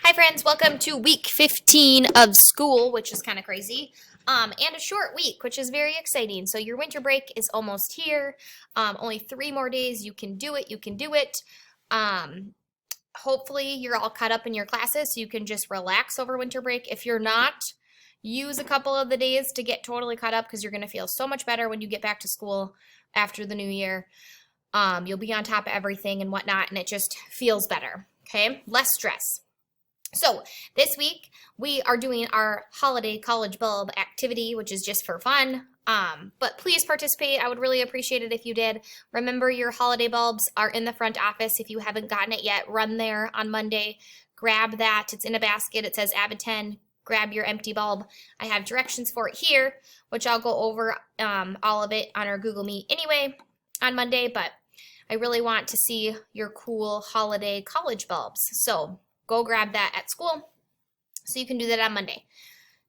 Hi friends, welcome to week 15 of school, which is kind of crazy, and a short week, which is very exciting. So your winter break is almost here. Only 3 more days. You can do it. You can do it. Hopefully you're all caught up in your classes so you can just relax over winter break. If you're not, use a couple of the days to get totally caught up because you're going to feel so much better when you get back to school after the new year. You'll be on top of everything and whatnot, and it just feels better. Okay, less stress. So this week we are doing our holiday college bulb activity, which is just for fun. But please participate. I would really appreciate it if you did. Remember, your holiday bulbs are in the front office. If you haven't gotten it yet, run there on Monday. Grab that. It's in a basket. It says AVID 10. Grab your empty bulb. I have directions for it here, which I'll go over all of it on our Google Meet anyway on Monday. But I really want to see your cool holiday college bulbs. So go grab that at school so you can do that on Monday.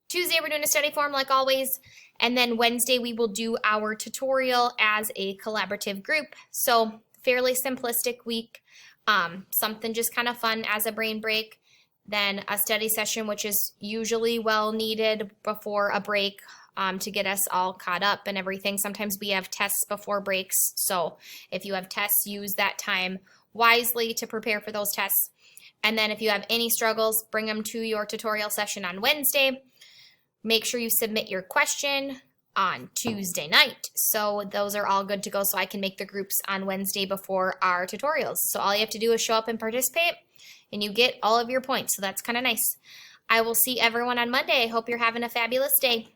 Tuesday, we're doing a study form like always. And then Wednesday, we will do our tutorial as a collaborative group. So fairly simplistic week. Something just kind of fun as a brain break. Then a study session, which is usually well needed before a break to get us all caught up and everything. Sometimes we have tests before breaks. So if you have tests, use that time wisely to prepare for those tests. And then if you have any struggles, bring them to your tutorial session on Wednesday. Make sure you submit your question on Tuesday night. So those are all good to go so I can make the groups on Wednesday before our tutorials. So all you have to do is show up and participate and you get all of your points. So that's kind of nice. I will see everyone on Monday. I hope you're having a fabulous day.